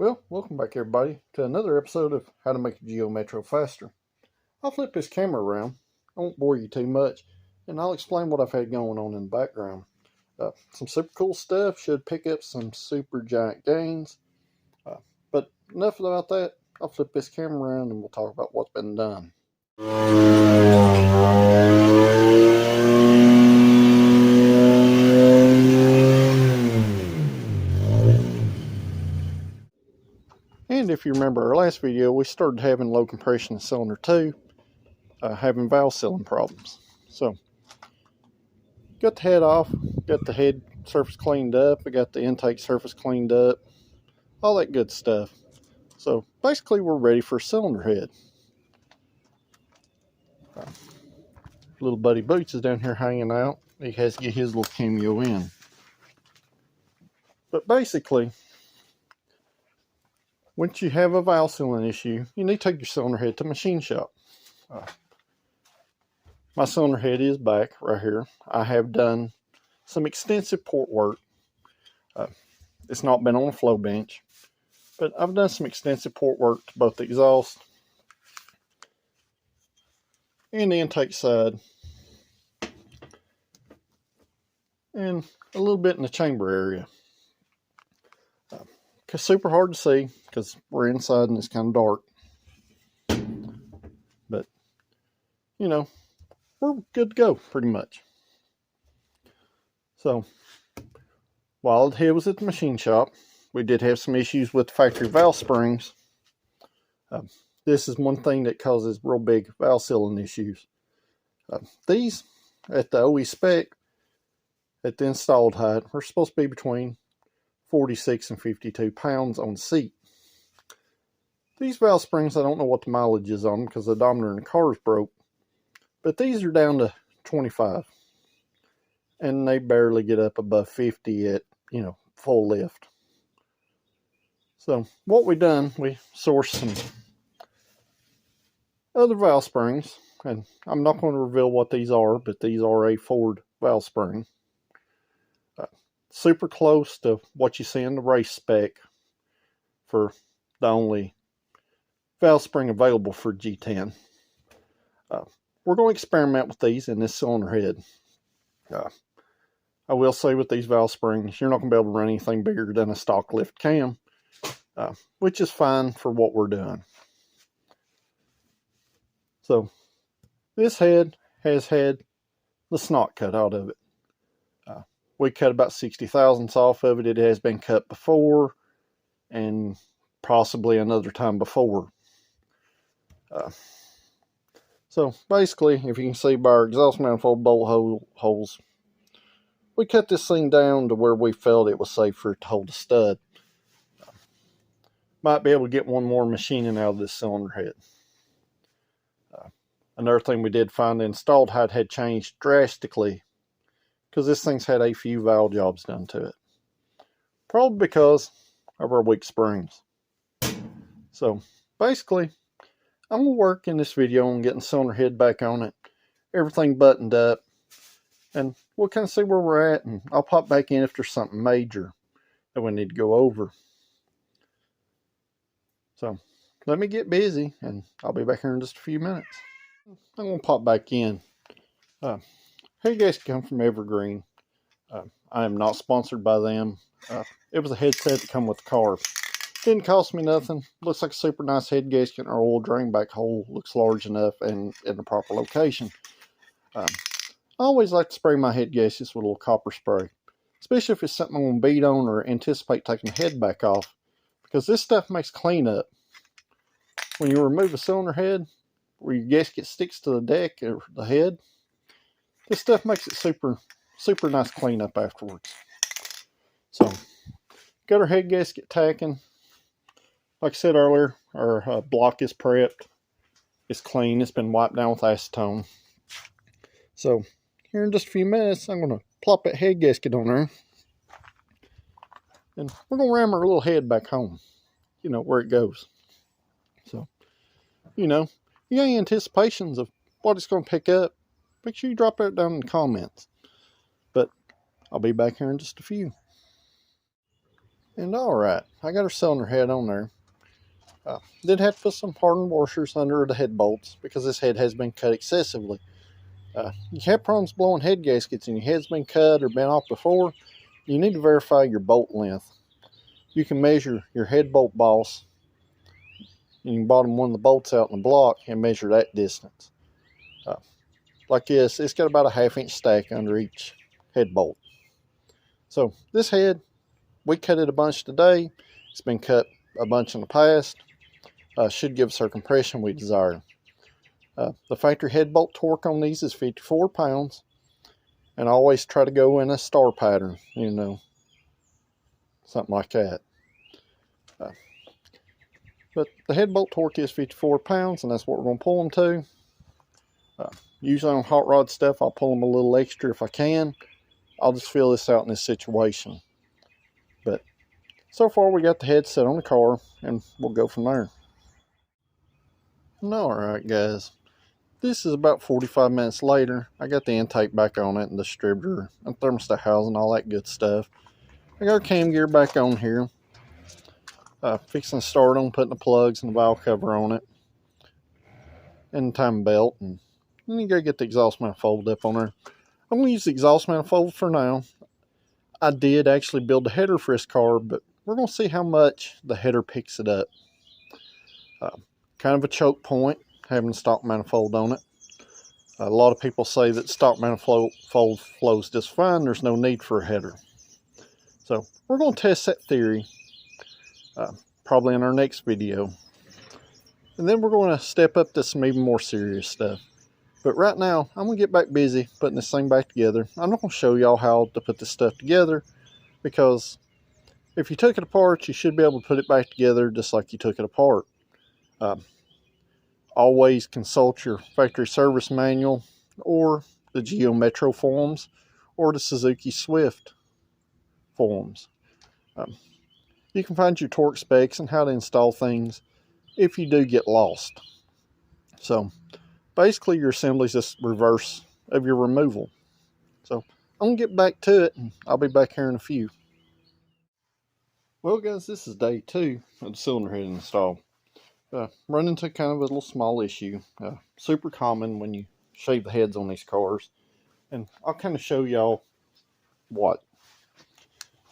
Well, welcome back everybody to another episode of How to Make a Geo Metro Faster. I'll flip this camera around, I won't bore you too much, and I'll explain what I've had going on in the background. Some super cool stuff, should pick up some super giant gains. But enough about that, I'll flip this camera around and we'll talk about what's been done. And if you remember our last video, we started having low compression in cylinder 2, having valve sealing problems. So, got the head off, got the head surface cleaned up, I got the intake surface cleaned up, all that good stuff. So, basically we're ready for cylinder head. Little buddy Boots is down here hanging out. He has to get his little cameo in. But basically, once you have a valve sealing issue, you need to take your cylinder head to machine shop. My cylinder head is back right here. I have done some extensive port work. It's not been on a flow bench, but I've done some extensive port work to both the exhaust and the intake side, and a little bit in the chamber area. It's super hard to see because we're inside and it's kind of dark. But, you know, we're good to go pretty much. So, while the head was at the machine shop, we did have some issues with the factory valve springs. This is one thing that causes real big valve sealing issues. These, at the OE spec, at the installed height, are supposed to be between 46 and 52 pounds on the seat. These valve springs, I don't know what the mileage is on them because the odometer in the car is broke, but these are down to 25, and they barely get up above 50 at, full lift. So what we done, we sourced some other valve springs, and I'm not going to reveal what these are, but these are a Ford valve spring. Super close to what you see in the race spec for the only valve spring available for G10. We're going to experiment with these in this cylinder head. I will say with these valve springs, you're not going to be able to run anything bigger than a stock lift cam, which is fine for what we're doing. So, this head has had the snot cut out of it. We cut about 60 thousandths off of it. It has been cut before, and possibly another time before. So basically, if you can see by our exhaust manifold bolt holes, we cut this thing down to where we felt it was safe for it to hold a stud. Might be able to get one more machining out of this cylinder head. Another thing we did find, the installed height had changed drastically because this thing's had a few valve jobs done to it. Probably because of our weak springs. So basically, I'm going to work in this video on getting the cylinder head back on it, everything buttoned up, and we'll kind of see where we're at, and I'll pop back in if there's something major that we need to go over. So let me get busy, and I'll be back here in just a few minutes. I'm going to pop back in. Head gasket come from Evergreen. I am not sponsored by them. It was a headset that come with the car. Didn't cost me nothing. Looks like a super nice head gasket. Our oil drain back hole looks large enough and in the proper location. I always like to spray my head gaskets with a little copper spray, especially if it's something I'm going to beat on or anticipate taking the head back off, because this stuff makes cleanup. When you remove a cylinder head, where your gasket sticks to the deck or the head, this stuff makes it super nice cleanup afterwards. So, got our head gasket tacking. Like I said earlier, our block is prepped. It's clean. It's been wiped down with acetone. So, here in just a few minutes, I'm going to plop that head gasket on there. And we're going to ram our little head back home. Where it goes. So, you got any anticipations of what it's going to pick up, make sure you drop that down in the comments. But I'll be back here in just a few. And alright, I got our cylinder head on there. Did have to put some hardened washers under the head bolts because this head has been cut excessively. You have problems blowing head gaskets and your head's been cut or been off before, you need to verify your bolt length. You can measure your head bolt boss. You can bottom one of the bolts out in the block and measure that distance. Like this, it's got about a 1/2 inch stack under each head bolt. So this head, we cut it a bunch today. It's been cut a bunch in the past. Should give us our compression we desire. The factory head bolt torque on these is 54 pounds. And I always try to go in a star pattern, you know, something like that. But the head bolt torque is 54 pounds, and that's what we're going to pull them to. Usually on hot rod stuff, I'll pull them a little extra if I can. I'll just feel this out in this situation. But so far, we got the head set on the car, and we'll go from there. Alright, guys. This is about 45 minutes later. I got the intake back on it, and the distributor, and thermostat housing, all that good stuff. I got our cam gear back on here. Fixing to start on putting the plugs and the valve cover on it. And the timing belt. And then you gotta get the exhaust manifold up on there. I'm going to use the exhaust manifold for now. I did actually build a header for this car, but we're going to see how much the header picks it up. Kind of a choke point having the stock manifold on it. A lot of people say that stock manifold flows just fine. There's no need for a header. So we're going to test that theory probably in our next video. And then we're going to step up to some even more serious stuff. But right now, I'm going to get back busy putting this thing back together. I'm not going to show y'all how to put this stuff together, because if you took it apart, you should be able to put it back together just like you took it apart. Always consult your factory service manual, or the Geo Metro forums, or the Suzuki Swift forums. You can find your torque specs and how to install things if you do get lost. So basically your assembly is just reverse of your removal. So I'm going to get back to it, and I'll be back here in a few. Well guys, this is day 2 of the cylinder head install. Run into kind of a little small issue. Super common when you shave the heads on these cars. And I'll kind of show y'all what.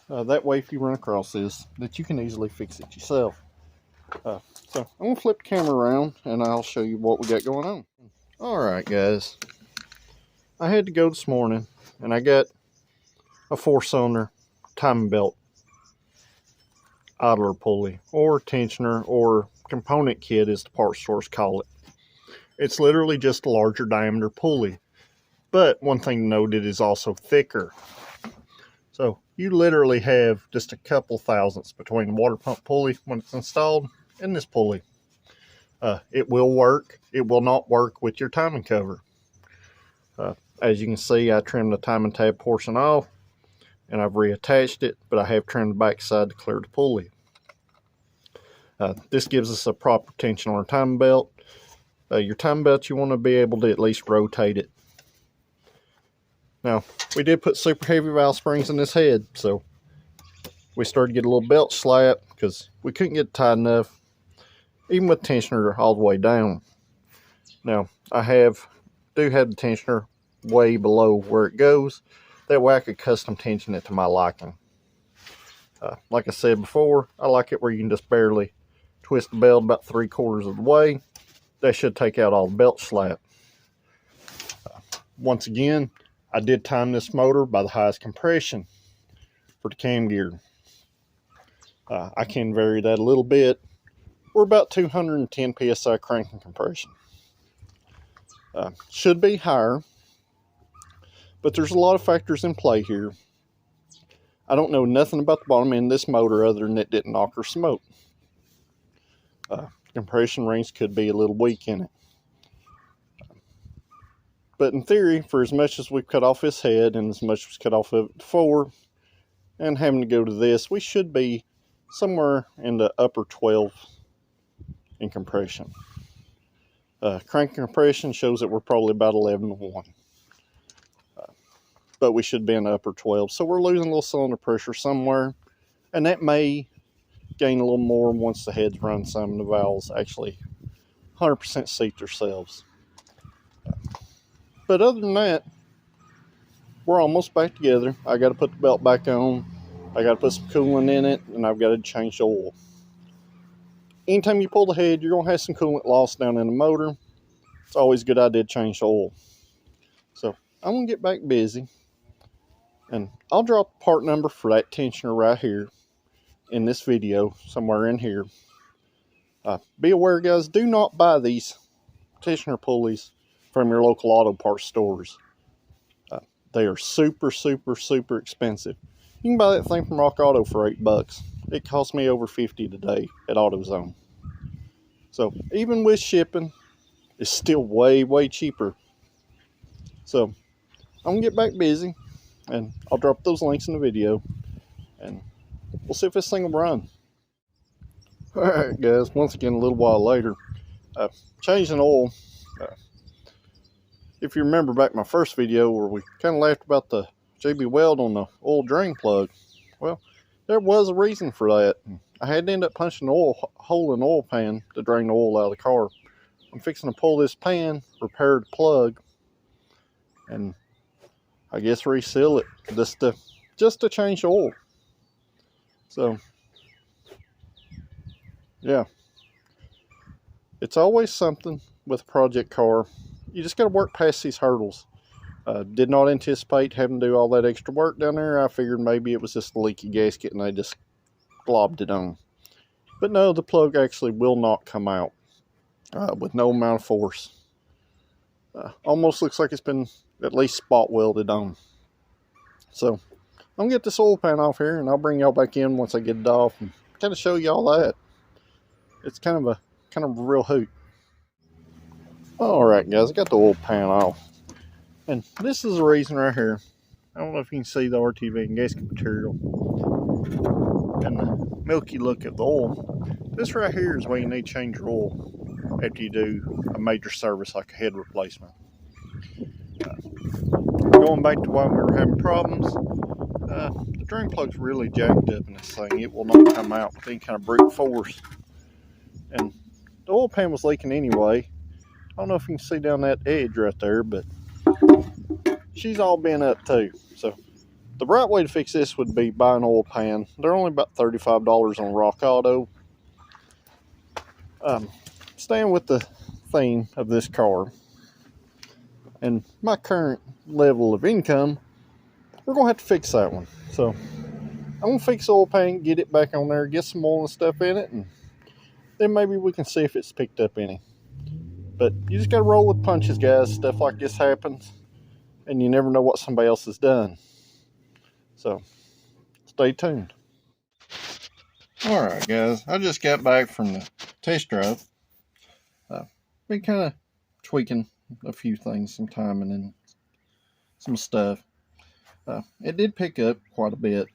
That way if you run across this, that you can easily fix it yourself. So I'm going to flip the camera around and I'll show you what we got going on. Alright guys, I had to go this morning and I got a 4-cylinder timing belt idler pulley, or tensioner, or component kit as the parts stores call it. It's literally just a larger diameter pulley, but one thing to note, it is also thicker. So you literally have just a couple thousandths between the water pump pulley when it's installed and this pulley. It will work. It will not work with your timing cover. As you can see, I trimmed the timing tab portion off and I've reattached it, but I have trimmed the back side to clear the pulley. This gives us a proper tension on our timing belt. Your timing belt, you want to be able to at least rotate it. Now, we did put super heavy valve springs in this head, so we started to get a little belt slap because we couldn't get it tight enough, even with tensioner all the way down. Now, I do have the tensioner way below where it goes. That way I could custom tension it to my liking. Like I said before, I like it where you can just barely twist the belt about 3/4 of the way. That should take out all the belt slap. Once again, I did time this motor by the highest compression for the cam gear. I can vary that a little bit. We're about 210 psi cranking compression. Should be higher, but there's a lot of factors in play here. I don't know nothing about the bottom end of this motor other than it didn't knock or smoke. Compression rings could be a little weak in it. But in theory, for as much as we've cut off this head and as much as cut off of it before, and having to go to this, we should be somewhere in the upper 12 in compression. Crank compression shows that we're probably about 11 to 1. But we should be in the upper 12. So we're losing a little cylinder pressure somewhere. And that may gain a little more once the heads run some and the valves actually 100% seat themselves. But other than that, we're almost back together. I got to put the belt back on. I got to put some coolant in it, and I've got to change the oil. Anytime you pull the head, you're going to have some coolant loss down in the motor. It's always a good idea to change the oil. So I'm going to get back busy, and I'll drop the part number for that tensioner right here in this video, somewhere in here. Be aware, guys, do not buy these tensioner pulleys from your local auto parts stores. They are super expensive. You can buy that thing from Rock Auto for $8. It cost me over $50 today at AutoZone. So even with shipping, it's still way cheaper. So I'm gonna get back busy, and I'll drop those links in the video, and we'll see if this thing will run. Alright guys, once again a little while later, changing oil. If you remember back my first video where we kind of laughed about the JB Weld on the oil drain plug, well, there was a reason for that. I had to end up punching a hole in the oil pan to drain the oil out of the car. I'm fixing to pull this pan, repair the plug, and I guess reseal it just to change the oil. So yeah, it's always something with a project car. You just got to work past these hurdles. Did not anticipate having to do all that extra work down there. I figured maybe it was just a leaky gasket and they just globbed it on. But no, the plug actually will not come out with no amount of force. Almost looks like it's been at least spot welded on. So I'm gonna get this oil pan off here, and I'll bring y'all back in once I get it off and kind of show y'all that. It's kind of a real hoot. Alright guys, I got the oil pan off, and this is the reason right here. I don't know if you can see the RTV and gasket material and the milky look of the oil. This right here is where you need to change your oil after you do a major service like a head replacement. Going back to why we were having problems, the drain plug's really jacked up in this thing. It will not come out with any kind of brute force, and the oil pan was leaking anyway. I don't know if you can see down that edge right there, but she's all bent up too. So the right way to fix this would be buy an oil pan. They're only about $35 on Rock Auto. Staying with the theme of this car and my current level of income, we're gonna have to fix that one. So I'm gonna fix the oil pan, get it back on there, get some oil and stuff in it, and then maybe we can see if it's picked up any. But you just gotta roll with punches, guys. Stuff like this happens, and you never know what somebody else has done. So stay tuned. Alright guys, I just got back from the test drive. Been kind of tweaking a few things, some timing and some stuff. It did pick up quite a bit.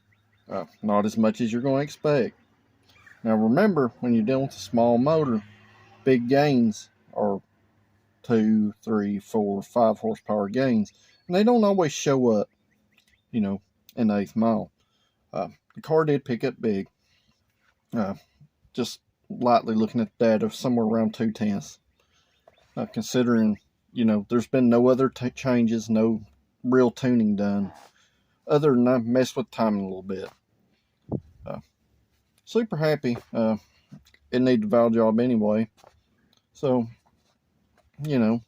Not as much as you're going to expect. Now remember, when you're dealing with a small motor, big gains are 2, 3, 4, 5 horsepower gains, and they don't always show up, you know, in the 8th mile. The car did pick up big. Just lightly looking at the data, somewhere around 2/10. Considering, you know, there's been no other changes, no real tuning done, other than I messed with timing a little bit. Super happy. It needed a valve job anyway, so, you know,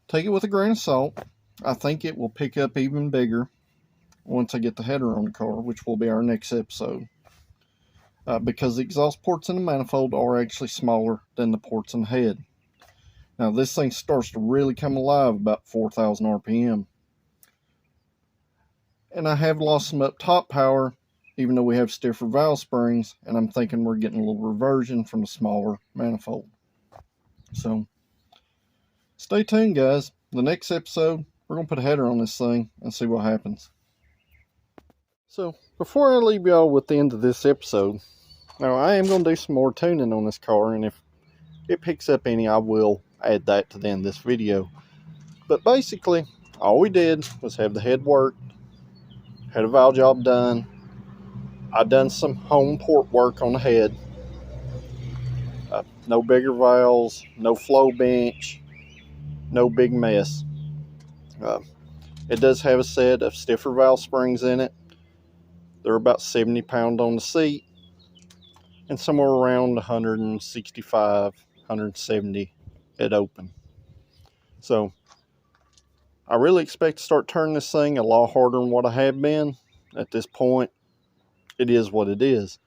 take it with a grain of salt. I think it will pick up even bigger once I get the header on the car, which will be our next episode. Because the exhaust ports in the manifold are actually smaller than the ports in the head. Now this thing starts to really come alive about 4,000 RPM. And I have lost some up top power, even though we have stiffer valve springs, and I'm thinking we're getting a little reversion from a smaller manifold. So stay tuned guys. The next episode, we're going to put a header on this thing and see what happens. So before I leave y'all with the end of this episode, now I am going to do some more tuning on this car, and if it picks up any, I will add that to the end of this video. But basically, all we did was have the head worked, had a valve job done, I done some home port work on the head. No bigger valves, no flow bench, no big mess. Uh, it does have a set of stiffer valve springs in it. They're about 70 pound on the seat and somewhere around 165, 170 at open. So I really expect to start turning this thing a lot harder than what I have been. At this point, it is what it is.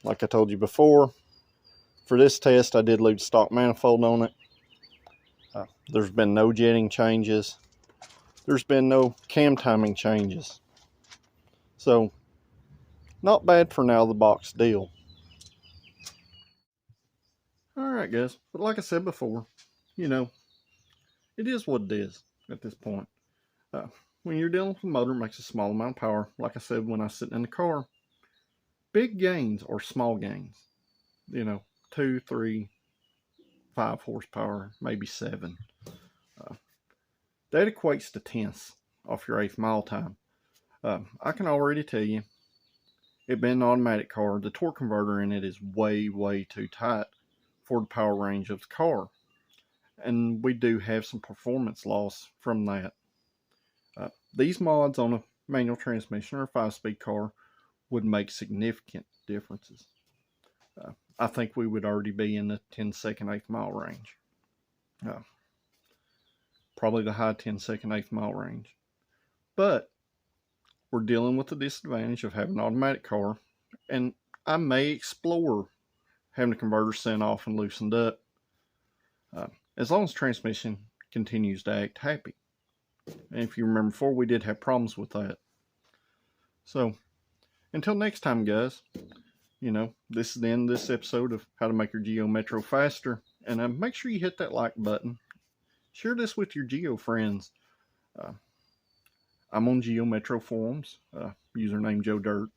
Like I told you before, for this test, I did leave the stock manifold on it. There's been no jetting changes. There's been no cam timing changes. So, not bad for an out of the box deal. Alright guys, but like I said before, you know, it is what it is at this point. When you're dealing with a motor that makes a small amount of power, like I said when I was sitting in the car, big gains or small gains. You know, 2, 3, 5 horsepower, maybe 7. That equates to tenths off your 8th mile time. I can already tell you, it being an automatic car, the torque converter in it is way, way too tight for the power range of the car. And we do have some performance loss from that. These mods on a manual transmission or a 5-speed car would make significant differences. I think we would already be in the 10-second 8th mile range. Probably the high 10-second 8th mile range. But we're dealing with the disadvantage of having an automatic car, and I may explore having the converter sent off and loosened up, as long as the transmission continues to act happy. And if you remember before, we did have problems with that. So, until next time, guys, you know, this is the end of this episode of how to make your Geo Metro faster. And make sure you hit that like button. Share this with your Geo friends. I'm on Geo Metro forums. Username Joe Dirt.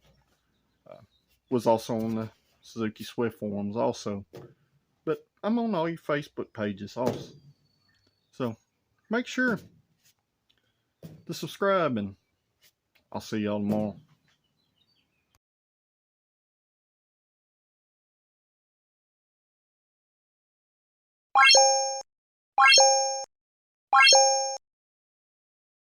Was also on the Suzuki Swift forums also. But I'm on all your Facebook pages also. So make sure to subscribe, and I'll see y'all tomorrow.